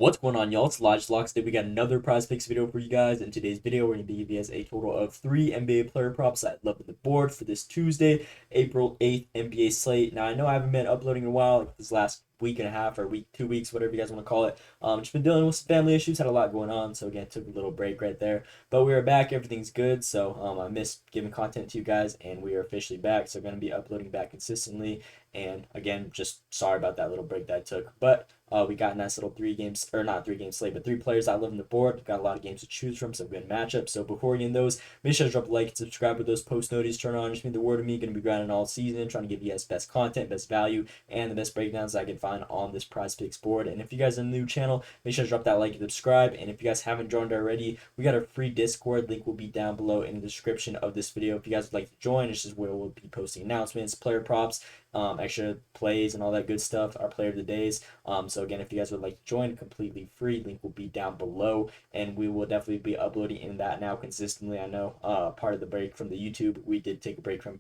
What's going on, y'all? It's Lodge Locks. Today we got another prize picks video for you guys. In today's video, we're going to be giving you guys a total of 3 NBA player props that I love on the board for this Tuesday, April 8th NBA slate. Now, I know I haven't been uploading in a while, like this last week and a half or week, 2 weeks, whatever you guys want to call it. Just been dealing with some family issues, had a lot going on, so again, took a little break right there. But we are back, everything's good, so I missed giving content to you guys, and we are officially back, so going to be uploading back consistently. And again, just sorry about that little break that I took, but we got a nice little 3 games, or not 3 games slate, but 3 players I love on the board. We've got a lot of games to choose from, some good matchups. So before we get in those, make sure to drop a like and subscribe with those post notifications turned on. Just mean the word to me. Going to be grinding all season, trying to give you guys best content, best value, and the best breakdowns I can find on this Prize Picks board. And if you guys are new to the channel, make sure to drop that like and subscribe. And if you guys haven't joined already, we got a free Discord. Link will be down below in the description of this video. If you guys would like to join, this is where we'll be posting announcements, player props, extra plays, and all that good stuff. Our player of the days. So again, if you guys would like to join, completely free, link will be down below, and we will definitely be uploading in that now consistently. I know part of the break from the YouTube, we did take a break from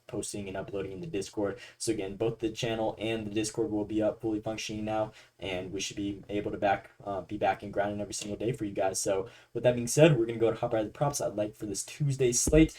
posting and uploading in the Discord. So again, both the channel and the Discord will be up fully functioning now, and we should be able to be back and grinding every single day for you guys. So with that being said, we're gonna go to hop right to the props I'd like for this Tuesday slate.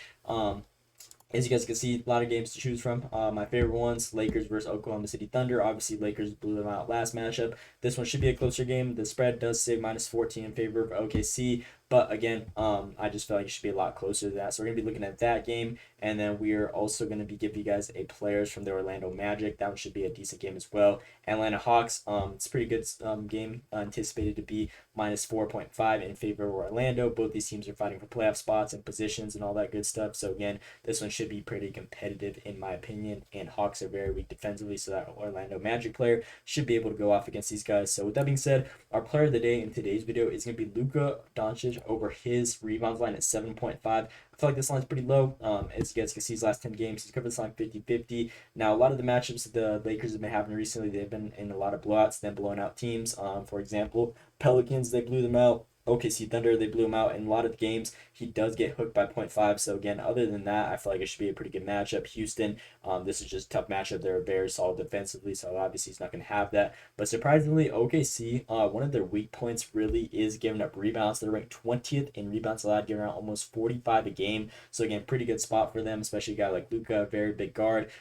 As you guys can see, a lot of games to choose from. My favorite ones, Lakers versus Oklahoma City Thunder. Obviously, Lakers blew them out last matchup. This one should be a closer game. The spread does say -14 in favor of OKC. But again, I just feel like it should be a lot closer to that. So we're going to be looking at that game. And then we are also going to be giving you guys a players from the Orlando Magic. That one should be a decent game as well. Atlanta Hawks, it's a pretty good game, anticipated to be -4.5 in favor of Orlando. Both these teams are fighting for playoff spots and positions and all that good stuff. So again, this one should be pretty competitive in my opinion. And Hawks are very weak defensively, so that Orlando Magic player should be able to go off against these guys. So with that being said, our player of the day in today's video is going to be Luka Doncic over his rebounds line at 7.5. I feel like this line's pretty low. As you guys can see, his last 10 games, he's covered this line 50-50. Now, a lot of the matchups that the Lakers have been having recently, they've been in a lot of blowouts, then blowing out teams. For example, Pelicans, they blew them out. OKC Thunder, they blew him out in a lot of games. He does get hooked by 0.5. So again, other than that, I feel like it should be a pretty good matchup. Houston, this is just a tough matchup. They're very solid defensively, so obviously he's not going to have that. But surprisingly, OKC, one of their weak points really is giving up rebounds. They're ranked 20th in rebounds allowed, giving out almost 45 a game. So again, pretty good spot for them, especially a guy like Luka, very big guard.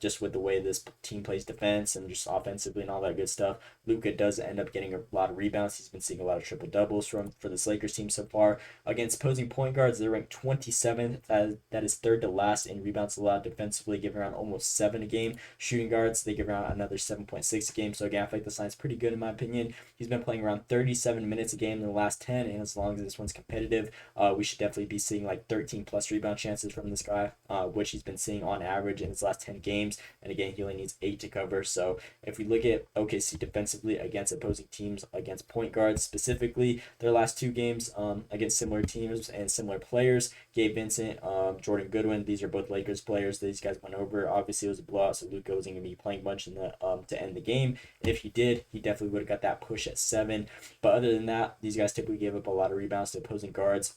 Just with the way this team plays defense and just offensively and all that good stuff, Luka does end up getting a lot of rebounds. He's been seeing a lot of triple doubles for this Lakers team so far. Against opposing point guards, they're ranked 27th. That is third to last in rebounds allowed defensively, giving around almost 7 a game. Shooting guards, they give around another 7.6 a game. So again, I feel like this line's pretty good in my opinion. He's been playing around 37 minutes a game in the last 10, and as long as this one's competitive, we should definitely be seeing like 13 plus rebound chances from this guy, which he's been seeing on average in his last 10 games. And again, he only needs 8 to cover. So if we look at OKC defensively against opposing teams, against point guards specifically, their last 2 games against similar teams and similar players, Gabe Vincent, Jordan Goodwin, these are both Lakers players. These guys went over. Obviously, it was a blowout, so Luka wasn't going to be playing much in the to end the game. If he did, he definitely would have got that push at 7. But other than that, these guys typically gave up a lot of rebounds to opposing guards,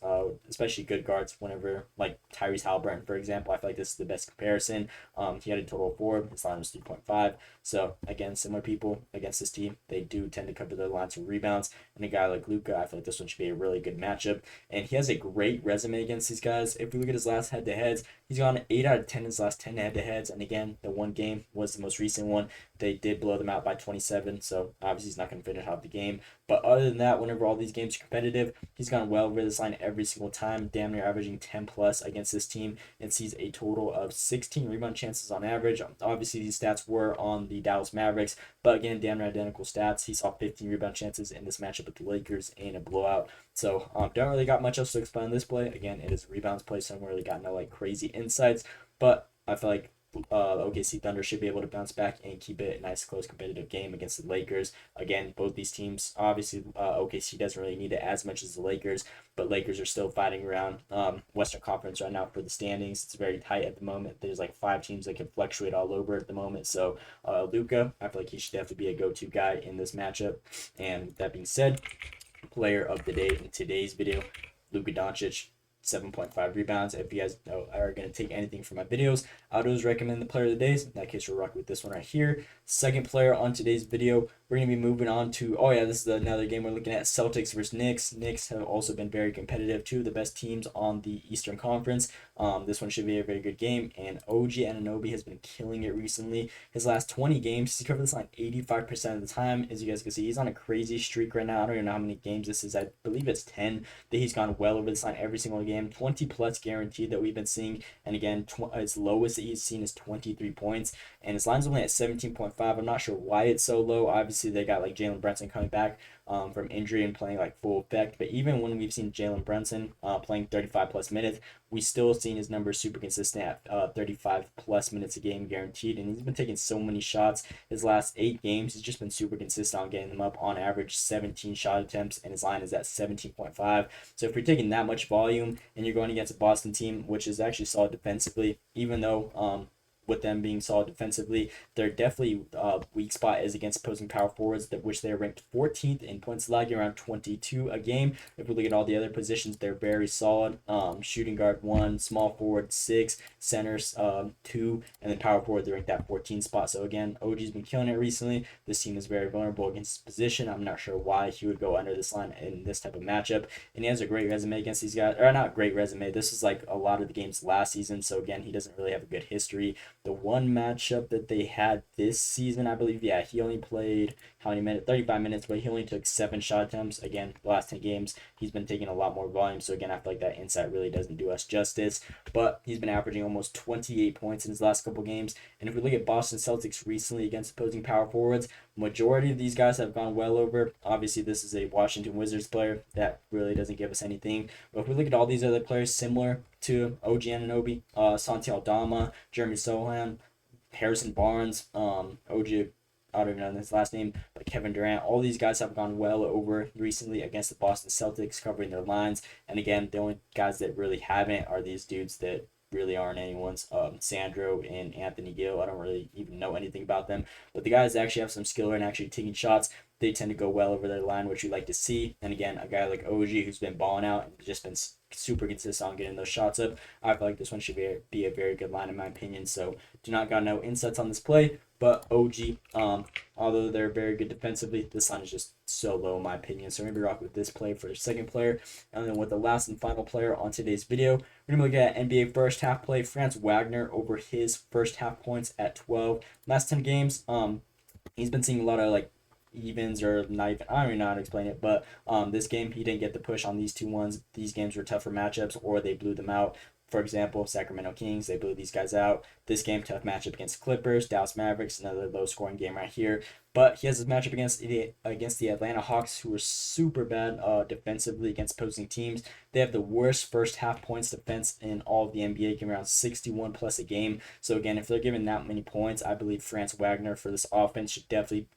especially good guards. Whenever, like Tyrese Halliburton, for example, I feel like this is the best comparison. He had a total of 4. His line was 3.5. So again, similar people against this team, they do tend to cover their lines for rebounds. And a guy like Luka, I feel like this one should be a really good matchup. And he has a great resume against these guys. If we look at his last head-to-heads, he's gone 8 out of 10 in his last 10 head-to-heads. And again, the one game was the most recent one. They did blow them out by 27, so obviously he's not going to finish out the game. But other than that, whenever all these games are competitive, he's gone well over this line every single time, damn near averaging 10 plus against this team, and sees a total of 16 rebound chances on average. Obviously, these stats were on the Dallas Mavericks, but again, damn near identical stats. He saw 15 rebound chances in this matchup with the Lakers in a blowout. So don't really got much else to explain on this play. Again, it is a rebounds play, so I don't really got no like crazy insights, but I feel like OKC Thunder should be able to bounce back and keep it a nice, close, competitive game against the Lakers. Again, both these teams, obviously, OKC doesn't really need it as much as the Lakers, but Lakers are still fighting around Western Conference right now for the standings. It's very tight at the moment. There's like 5 teams that can fluctuate all over at the moment. So Luka, I feel like he should definitely be a go-to guy in this matchup. And that being said, player of the day in today's video, Luka Doncic. 7.5 rebounds. If you guys are going to take anything from my videos, I would always recommend the player of the days. In that case, we're rocking with this one right here. Second player on today's video, we're going to be moving on to, oh yeah, this is another game we're looking at, Celtics versus Knicks. Knicks have also been very competitive, two of the best teams on the Eastern Conference. This one should be a very good game, and OG Anunoby has been killing it recently. His last 20 games, he's covered this line 85% of the time. As you guys can see, he's on a crazy streak right now. I don't even know how many games this is. I believe it's 10 that he's gone well over this line every single game. 20 plus guaranteed that we've been seeing, and again, his lowest that he's seen is 23 points, and his line's only at 17.5. I'm not sure why it's so low. Obviously, they got like Jalen Brunson coming back from injury and playing like full effect. But even when we've seen Jalen Brunson playing 35 plus minutes, we still seen his numbers super consistent at 35 plus minutes a game guaranteed. And he's been taking so many shots. His last 8 games, he's just been super consistent on getting them up on average 17 shot attempts, and his line is at 17.5. So if you're taking that much volume and you're going against a Boston team, which is actually solid defensively, even though with them being solid defensively, their definitely weak spot is against opposing power forwards, which they're ranked 14th in points allowed, around 22 a game. If we look at all the other positions, they're very solid. Shooting guard 1, small forward 6, centers 2, and then power forward they're ranked that 14 spot. So again, OG's been killing it recently. This team is very vulnerable against his position. I'm not sure why he would go under this line in this type of matchup. And he has a great resume against these guys, or not great resume. This is like a lot of the games last season. So again, he doesn't really have a good history. The one matchup that they had this season, I believe, yeah, he only played how many minutes? 35 minutes, but he only took 7 shot attempts. Again, the last 10 games, he's been taking a lot more volume. So again, I feel like that insight really doesn't do us justice. But he's been averaging almost 28 points in his last couple games. And if we look at Boston Celtics recently against opposing power forwards, majority of these guys have gone well over. Obviously, this is a Washington Wizards player that really doesn't give us anything. But if we look at all these other players similar to OG Anunoby, Santi Aldama, Jeremy Sohan, Harrison Barnes, OG, I don't even know his last name, but Kevin Durant, all these guys have gone well over recently against the Boston Celtics, covering their lines. And again, the only guys that really haven't are these dudes that really aren't anyone's. Sandro and Anthony Gill, I don't really even know anything about them, but the guys that actually have some skill and actually taking shots, they tend to go well over their line, which you like to see. And again, a guy like OG who's been balling out and just been super consistent on getting those shots up, I feel like this one should be a very good line in my opinion. So do not got no insights on this play, but OG, although they're very good defensively, this line is just so low in my opinion. So we're going to be rocking with this play for the second player. And then with the last and final player on today's video, we're going to look at NBA first half play. Franz Wagner over his first half points at 12. Last 10 games, he's been seeing a lot of like evens or not even, I don't even know how to explain it, but this game he didn't get the push on these 2-1s. These games were tougher matchups or they blew them out. For example, Sacramento Kings, they blew these guys out. This game, tough matchup against Clippers. Dallas Mavericks, another low-scoring game right here. But he has his matchup against the Atlanta Hawks, who are super bad defensively against opposing teams. They have the worst first half points defense in all of the NBA, giving around 61 plus a game. So again, if they're giving that many points, I believe Franz Wagner for this offense should definitely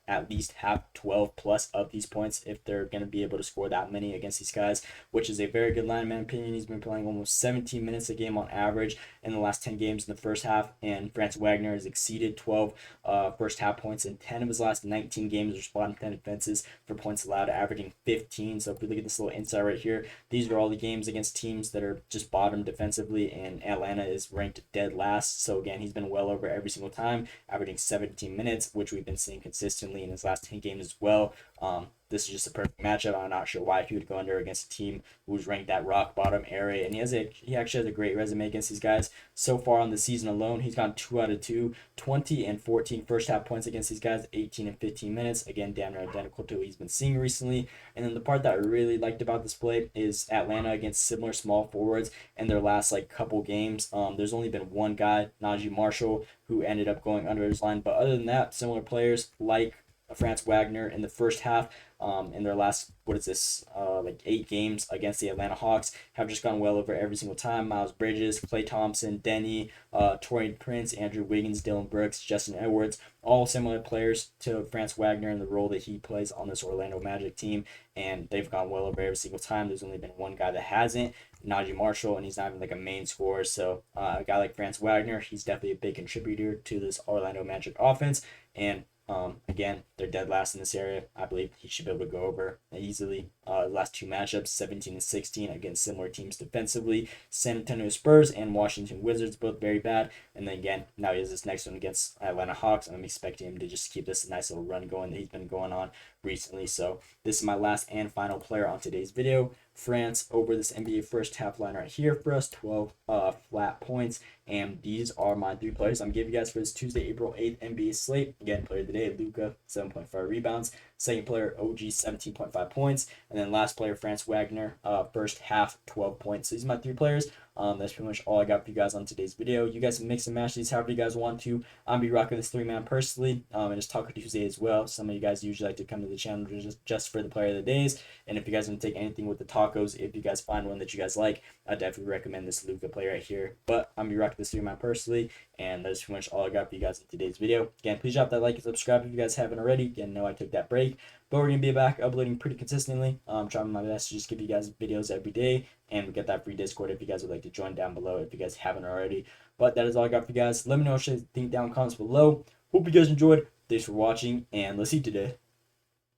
at least have 12 plus of these points if they're going to be able to score that many against these guys, which is a very good line in my opinion. He's been playing almost 17 minutes a game on average in the last 10 games in the first half, and Franz Wagner has exceeded 12 first half points in 10 of his last 19 games, responding to 10 defenses for points allowed, averaging 15. So if we look at this little insight right here, these are all the games against teams that are just bottom defensively, and Atlanta is ranked dead last. So again, he's been well over every single time, averaging 17 minutes, which we've been seeing consistently in his last 10 games as well. This is just a perfect matchup. I'm not sure why he would go under against a team who's ranked that rock bottom area. And he actually has a great resume against these guys. So far on the season alone, he's gone 2 out of 2, 20 and 14 first half points against these guys, 18 and 15 minutes. Again, damn near identical to what he's been seeing recently. And then the part that I really liked about this play is Atlanta against similar small forwards in their last like couple games. There's only been one guy, Najee Marshall, who ended up going under his line. But other than that, similar players like Franz Wagner in the first half, in their last, like 8 games against the Atlanta Hawks, have just gone well over every single time. Miles Bridges, Klay Thompson, Denny, Torian Prince, Andrew Wiggins, Dylan Brooks, Justin Edwards, all similar players to Franz Wagner in the role that he plays on this Orlando Magic team, and they've gone well over every single time. There's only been one guy that hasn't, Najee Marshall, and he's not even like a main scorer. So a guy like Franz Wagner, he's definitely a big contributor to this Orlando Magic offense, and Again, they're dead last in this area. I believe he should be able to go over easily. Last two matchups, 17 and 16 against similar teams defensively. San Antonio Spurs and Washington Wizards, both very bad. And then again, now he has this next one against Atlanta Hawks. I'm expecting him to just keep this nice little run going that he's been going on recently. So this is my last and final player on today's video. France over this NBA first half line right here for us, 12 flat points. And these are my three players I'm giving you guys for this Tuesday, April 8th NBA slate. Again, player of the day, Luka, 7.5 rebounds. Second player, OG, 17.5 points. And then last player, Franz Wagner, first half, 12 points. So these are my three players. That's pretty much all I got for you guys on today's video. You guys can mix and match these however you guys want to. I'm be rocking this three-man personally, and just Taco Tuesday as well. Some of you guys usually like to come to the channel just for the player of the days. And if you guys want to take anything with the tacos, if you guys find one that you guys like, I definitely recommend this Luka player right here. But I'm be rocking this three-man personally, and that's pretty much all I got for you guys in today's video. Again, please drop that like and subscribe if you guys haven't already. Again, know I took that break, but we're gonna be back uploading pretty consistently. Trying my best to just give you guys videos every day, and we get that free Discord if you guys would like to join down below if you guys haven't already. But that is all I got for you guys. Let me know what you think down in the comments below. Hope you guys enjoyed. Thanks for watching, and let's see today.